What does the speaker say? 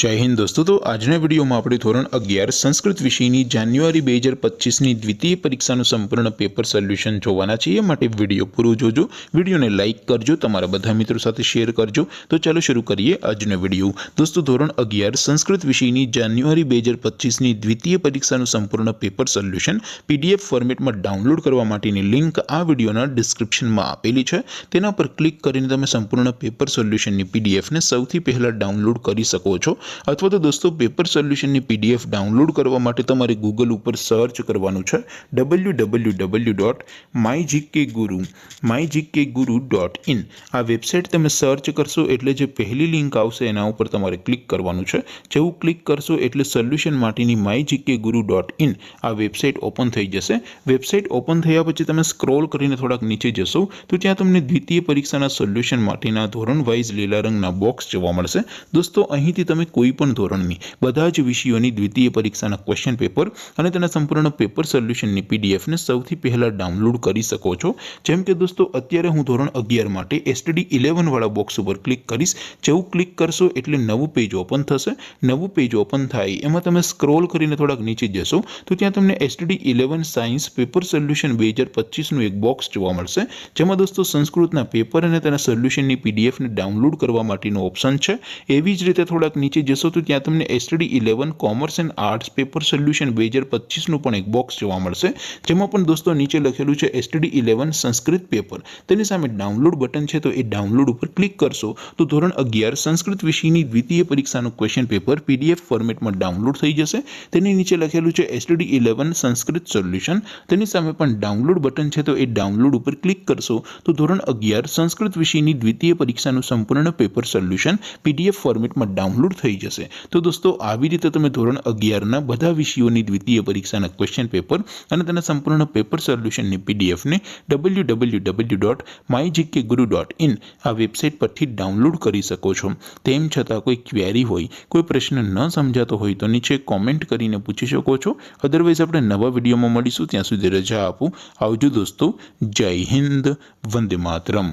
जय हिंद दोस्तों। तो આજના વિડીયોમાં આપણે ધોરણ 11 સંસ્કૃત વિષયની જાન્યુઆરી 2025ની દ્વિતીય પરીક્ષાનું સંપૂર્ણ પેપર સોલ્યુશન જોવાના છીએ। માટે વિડીયો પૂરો જોજો, વિડીયોને લાઇક કરજો, તમારા બધા મિત્રો સાથે શેર કરજો। તો ચાલો શરૂ કરીએ આજનો વિડીયો। દોસ્તો ધોરણ 11 સંસ્કૃત વિષયની જાન્યુઆરી 2025ની દ્વિતીય પરીક્ષાનું સંપૂર્ણ પેપર સોલ્યુશન પીડીએફ ફોર્મેટમાં ડાઉનલોડ કરવા માટેની લિંક આ વિડીયોના ડિસ્ક્રિપ્શનમાં આપેલી છે। તેના પર ક્લિક કરીને તમે સંપૂર્ણ પેપર સોલ્યુશનની પીડીએફને સૌથી પહેલા ડાઉનલોડ કરી શકો છો। अथवा तो दोस्तों पेपर सोल्यूशन की पीडीएफ डाउनलॉड करवा माटे तमारे गूगल पर सर्च करवानुं छे www.mygkguru.in। आ वेबसाइट तमे सर्च करशो एटले जे पहली लिंक आवशे एना उपर तमारे क्लिक करवानुं छे। जेवुं क्लिक करशो एटले सोल्यूशन माटेनी mygkguru.in आ वेबसाइट ओपन थई जशे। वेबसाइट ओपन थया पछी तमे स्क्रॉल करीने थोड़ाक नीचे जशो तो त्यां तमने द्वितीय परीक्षाना सोल्यूशन माटेना धोरण वाइज लीला रंगना बॉक्स जोवा मळशे। दोस्तों અહીંથી તમે કોઈ પણ ધોરણની બધા જ વિષયોની દ્વિતીય પરીક્ષાના ક્વેશ્ચન પેપર અને તેના સંપૂર્ણ પેપર સોલ્યુશનની પીડીએફને સૌથી પહેલા ડાઉનલોડ કરી શકો છો। જેમ કે દોસ્તો અત્યારે હું ધોરણ 11 માટે એસટીડી 11 વાળા બોક્સ ઉપર ક્લિક કરીશ। જેવું ક્લિક કરશો એટલે નવું પેજ ઓપન થશે। નવું પેજ ઓપન થાય એમાં તમે સ્ક્રોલ કરીને થોડાક નીચે જશો તો ત્યાં તમને એસટીડી 11 સાયન્સ પેપર સોલ્યુશન 2025નું એક બોક્સ જોવા મળશે, જેમાં દોસ્તો સંસ્કૃતના પેપર અને તેના સોલ્યુશનની પીડીએફને ડાઉનલોડ કરવા માટેનો ઓપ્શન છે। એવી જ રીતે થોડાક नीचे जशो तो त्यां तमने STD 11 commerce and arts paper solution 2025 पण एक बॉक्स जोवा मळशे, जेमां पण दोस्तों नीचे लखेलुं छे एसटीडी 11 संस्कृत पेपर। तेनी सामे डाउनलॉड बटन छे तो ए डाउनलॉड पर क्लिक करशो तो धोरण 11 संस्कृत विषयनी द्वितीय परीक्षानुं क्वेश्चन पेपर पीडीएफ फॉर्मेटमां डाउनलॉड थई जशे। तेनी नीचे लखेलुं छे एसटीडी 11 संस्कृत सोल्यूशन। तेनी सामे पण डाउनलॉड बटन छे तो ए डाउनलॉड पर क्लिक करशो तो धोरण 11 संस्कृत विषयनी द्वितीय परीक्षानुं संपूर्ण पेपर सोल्यूशन पीडीएफ फॉर्मेटमां डाउनलॉड થઈ જશે। તો દોસ્તો આવી રીતે તમે ધોરણ 11 ના બધા વિષયોની દ્વિતીય પરીક્ષાના ક્વેશ્ચન પેપર અને તેના સંપૂર્ણ પેપર સોલ્યુશનની પીડીએફ ને www.mygkguru.in આ વેબસાઇટ પરથી ડાઉનલોડ કરી શકો છો। તેમ છતાં કોઈ ક્વેરી હોય, કોઈ પ્રશ્ન ન સમજાતો હોય તો નીચે કોમેન્ટ કરીને પૂછી શકો છો। અધરવાઇઝ આપણે નવા વિડીયોમાં મળીશું, ત્યાં સુધી રજા આપો। આવજો દોસ્તો। જય હિન્દ, વંદે માતરમ।